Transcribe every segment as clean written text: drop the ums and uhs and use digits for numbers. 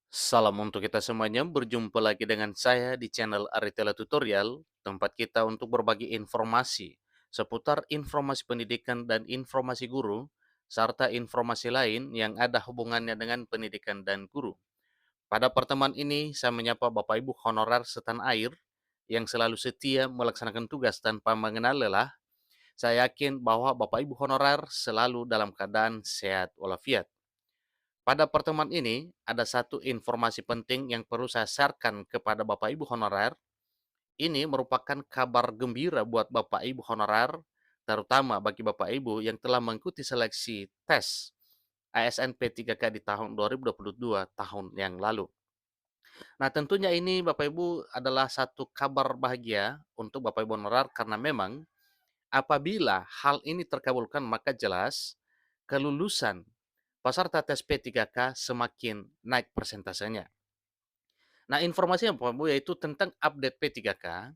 Salam untuk kita semuanya, berjumpa lagi dengan saya di channel Aritela Tutorial, tempat kita untuk berbagi informasi seputar informasi pendidikan dan informasi guru, serta informasi lain yang ada hubungannya dengan pendidikan dan guru. Pada pertemuan ini, saya menyapa Bapak Ibu honorer setan air yang selalu setia melaksanakan tugas tanpa mengenal lelah. Saya yakin bahwa Bapak Ibu honorer selalu dalam keadaan sehat walafiat. Pada pertemuan ini, ada satu informasi penting yang perlu saya sharekan kepada Bapak Ibu honorer. Ini merupakan kabar gembira buat Bapak Ibu honorer, terutama bagi Bapak Ibu yang telah mengikuti seleksi tes ASN P3K di tahun 2022 tahun yang lalu. Nah, tentunya ini Bapak Ibu adalah satu kabar bahagia untuk Bapak Ibu honorer karena memang apabila hal ini terkabulkan maka jelas kelulusan peserta tes P3K semakin naik persentasenya. Nah, informasi yang Bapak Ibu yaitu tentang update P3K,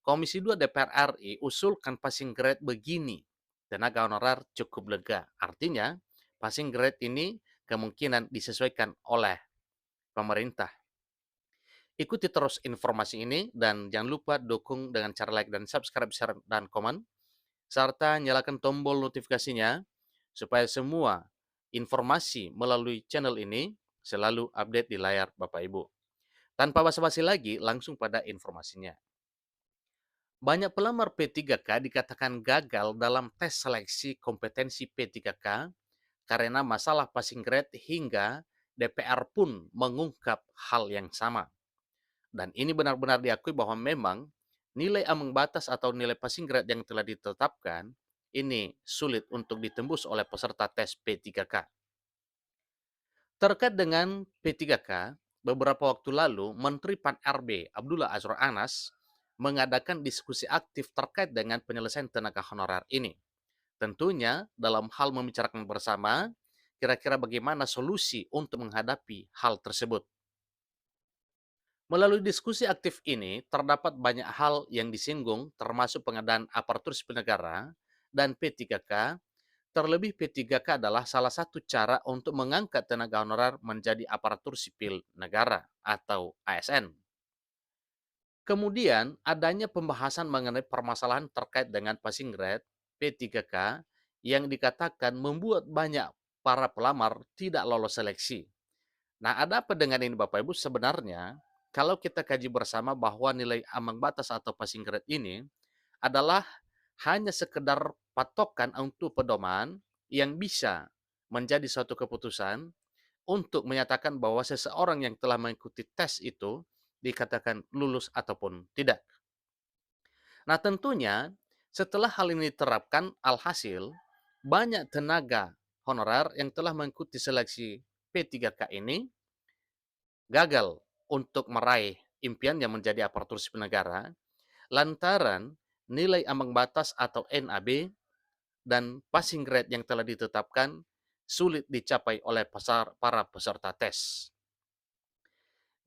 Komisi 2 DPR RI usulkan passing grade begini. Tenaga honorer cukup lega. Artinya, passing grade ini kemungkinan disesuaikan oleh pemerintah. Ikuti terus informasi ini dan jangan lupa dukung dengan cara like dan subscribe, share, dan komen, serta nyalakan tombol notifikasinya supaya semua informasi melalui channel ini selalu update di layar Bapak Ibu. Tanpa basa-basi lagi, langsung pada informasinya. Banyak pelamar P3K dikatakan gagal dalam tes seleksi kompetensi P3K karena masalah passing grade hingga DPR pun mengungkap hal yang sama. Dan ini benar-benar diakui bahwa memang nilai ambang batas atau nilai passing grade yang telah ditetapkan ini sulit untuk ditembus oleh peserta tes P3K. Terkait dengan P3K, beberapa waktu lalu Menteri Pan-RB Abdullah Azwar Anas mengadakan diskusi aktif terkait dengan penyelesaian tenaga honorer ini. Tentunya dalam hal membicarakan bersama kira-kira bagaimana solusi untuk menghadapi hal tersebut. Melalui diskusi aktif ini, terdapat banyak hal yang disinggung termasuk pengadaan aparatur sipil negara dan P3K. Terlebih P3K adalah salah satu cara untuk mengangkat tenaga honorer menjadi aparatur sipil negara atau ASN. Kemudian adanya pembahasan mengenai permasalahan terkait dengan passing grade P3K yang dikatakan membuat banyak para pelamar tidak lolos seleksi. Nah, ada apa dengan ini Bapak Ibu? Sebenarnya, kalau kita kaji bersama bahwa nilai ambang batas atau passing grade ini adalah hanya sekedar patokan untuk pedoman yang bisa menjadi suatu keputusan untuk menyatakan bahwa seseorang yang telah mengikuti tes itu dikatakan lulus ataupun tidak. Nah, tentunya setelah hal ini diterapkan, alhasil banyak tenaga honorer yang telah mengikuti seleksi P3K ini gagal untuk meraih impiannya menjadi aparatur sipil negara lantaran nilai ambang batas atau NAB dan passing grade yang telah ditetapkan sulit dicapai oleh para peserta tes.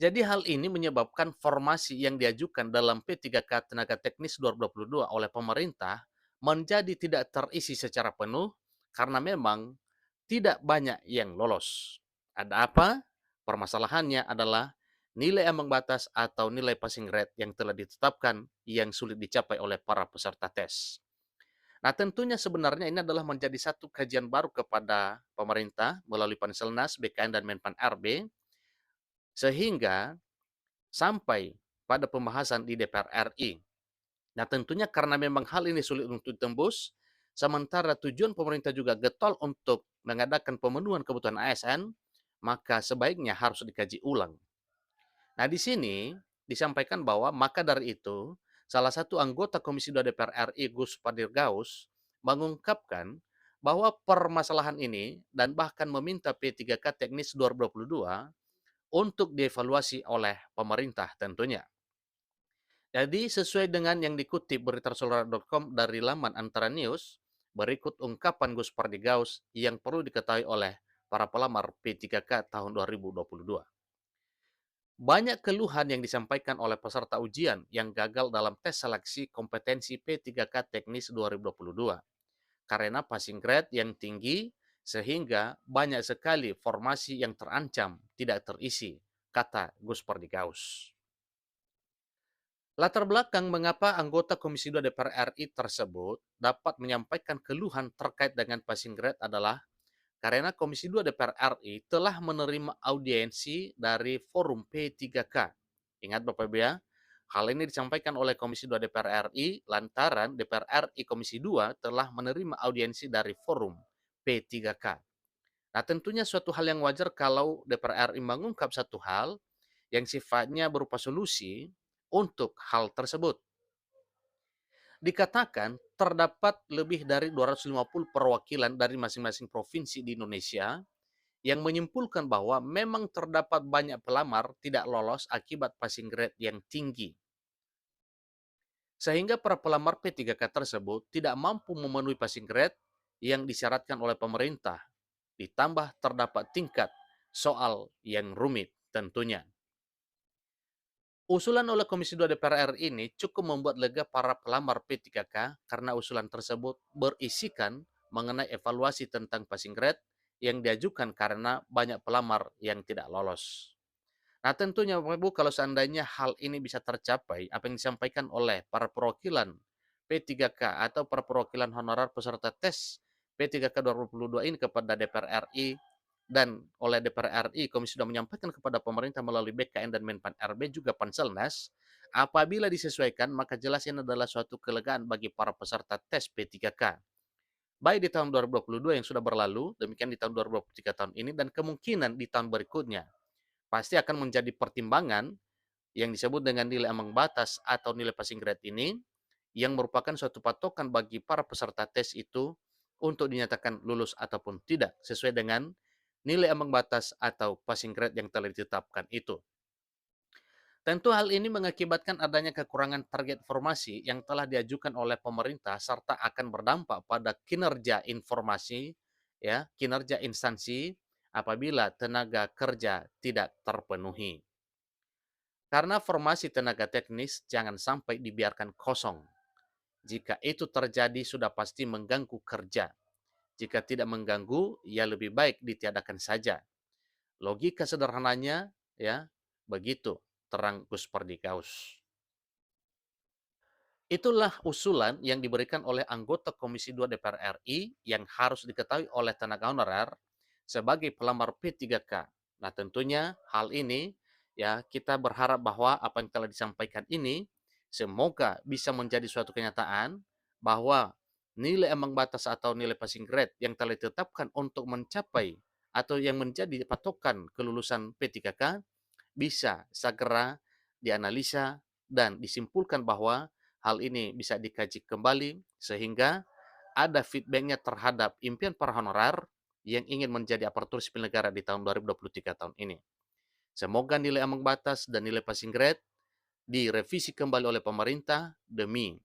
Jadi hal ini menyebabkan formasi yang diajukan dalam P3K Tenaga Teknis 2022 oleh pemerintah menjadi tidak terisi secara penuh karena memang tidak banyak yang lolos. Ada apa? Permasalahannya adalah nilai ambang batas atau nilai passing grade yang telah ditetapkan yang sulit dicapai oleh para peserta tes. Nah, tentunya sebenarnya ini adalah menjadi satu kajian baru kepada pemerintah melalui Panselnas, BKN, dan Menpan RB, sehingga sampai pada pembahasan di DPR RI. Nah, tentunya karena memang hal ini sulit untuk ditembus, sementara tujuan pemerintah juga getol untuk mengadakan pemenuhan kebutuhan ASN, maka sebaiknya harus dikaji ulang. Nah, di sini disampaikan bahwa maka dari itu, salah satu anggota Komisi 2 DPR RI, Gus Padirgaus, mengungkapkan bahwa permasalahan ini dan bahkan meminta P3K Teknis 2022 untuk dievaluasi oleh pemerintah tentunya. Jadi sesuai dengan yang dikutip beritasolara.com dari laman Antara News, berikut ungkapan Gus Pardigaus yang perlu diketahui oleh para pelamar P3K tahun 2022. Banyak keluhan yang disampaikan oleh peserta ujian yang gagal dalam tes seleksi kompetensi P3K Teknis 2022 karena passing grade yang tinggi sehingga banyak sekali formasi yang terancam tidak terisi kata Gus Pardikaus. Latar belakang mengapa anggota Komisi 2 DPR RI tersebut dapat menyampaikan keluhan terkait dengan passing grade adalah karena Komisi 2 DPR RI telah menerima audiensi dari forum P3K. Ingat Bapak Ibu ya, hal ini disampaikan oleh Komisi 2 DPR RI lantaran DPR RI Komisi 2 telah menerima audiensi dari forum P3K. Nah, tentunya suatu hal yang wajar kalau DPR RI mengungkap satu hal yang sifatnya berupa solusi untuk hal tersebut. Dikatakan terdapat lebih dari 250 perwakilan dari masing-masing provinsi di Indonesia yang menyimpulkan bahwa memang terdapat banyak pelamar tidak lolos akibat passing grade yang tinggi. Sehingga para pelamar P3K tersebut tidak mampu memenuhi passing grade yang disyaratkan oleh pemerintah. Ditambah terdapat tingkat soal yang rumit tentunya. Usulan oleh Komisi 2 DPR RI ini cukup membuat lega para pelamar P3K karena usulan tersebut berisikan mengenai evaluasi tentang passing grade yang diajukan karena banyak pelamar yang tidak lolos. Nah, tentunya Bapak Ibu kalau seandainya hal ini bisa tercapai, apa yang disampaikan oleh para perwakilan P3K atau para perwakilan honorer peserta tes P3K 2022 ini kepada DPR RI dan oleh DPR RI, Komisi sudah menyampaikan kepada pemerintah melalui BKN dan Menpan RB juga Panselnas, apabila disesuaikan maka jelas ini adalah suatu kelegaan bagi para peserta tes P3K. Baik di tahun 2022 yang sudah berlalu, demikian di tahun 2023 tahun ini, dan kemungkinan di tahun berikutnya pasti akan menjadi pertimbangan yang disebut dengan nilai ambang batas atau nilai passing grade ini yang merupakan suatu patokan bagi para peserta tes itu untuk dinyatakan lulus ataupun tidak sesuai dengan nilai ambang batas atau passing grade yang telah ditetapkan itu. Tentu hal ini mengakibatkan adanya kekurangan target formasi yang telah diajukan oleh pemerintah serta akan berdampak pada kinerja informasi, ya, kinerja instansi apabila tenaga kerja tidak terpenuhi. Karena formasi tenaga teknis jangan sampai dibiarkan kosong. Jika itu terjadi sudah pasti mengganggu kerja. Jika tidak mengganggu, ya lebih baik ditiadakan saja. Logika sederhananya ya begitu, terang Gus Pardikaus. Itulah usulan yang diberikan oleh anggota Komisi 2 DPR RI yang harus diketahui oleh tenaga honorer sebagai pelamar P3K. Nah, tentunya hal ini ya kita berharap bahwa apa yang telah disampaikan ini semoga bisa menjadi suatu kenyataan bahwa nilai ambang batas atau nilai passing grade yang telah ditetapkan untuk mencapai atau yang menjadi patokan kelulusan P3K bisa segera dianalisa dan disimpulkan bahwa hal ini bisa dikaji kembali sehingga ada feedbacknya terhadap impian para honorer yang ingin menjadi aparatur sipil negara di tahun 2023 tahun ini. Semoga nilai ambang batas dan nilai passing grade direvisi kembali oleh pemerintah demi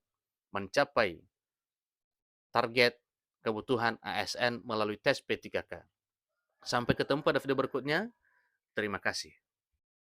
mencapai target kebutuhan ASN melalui tes P3K. Sampai ketemu pada video berikutnya. Terima kasih.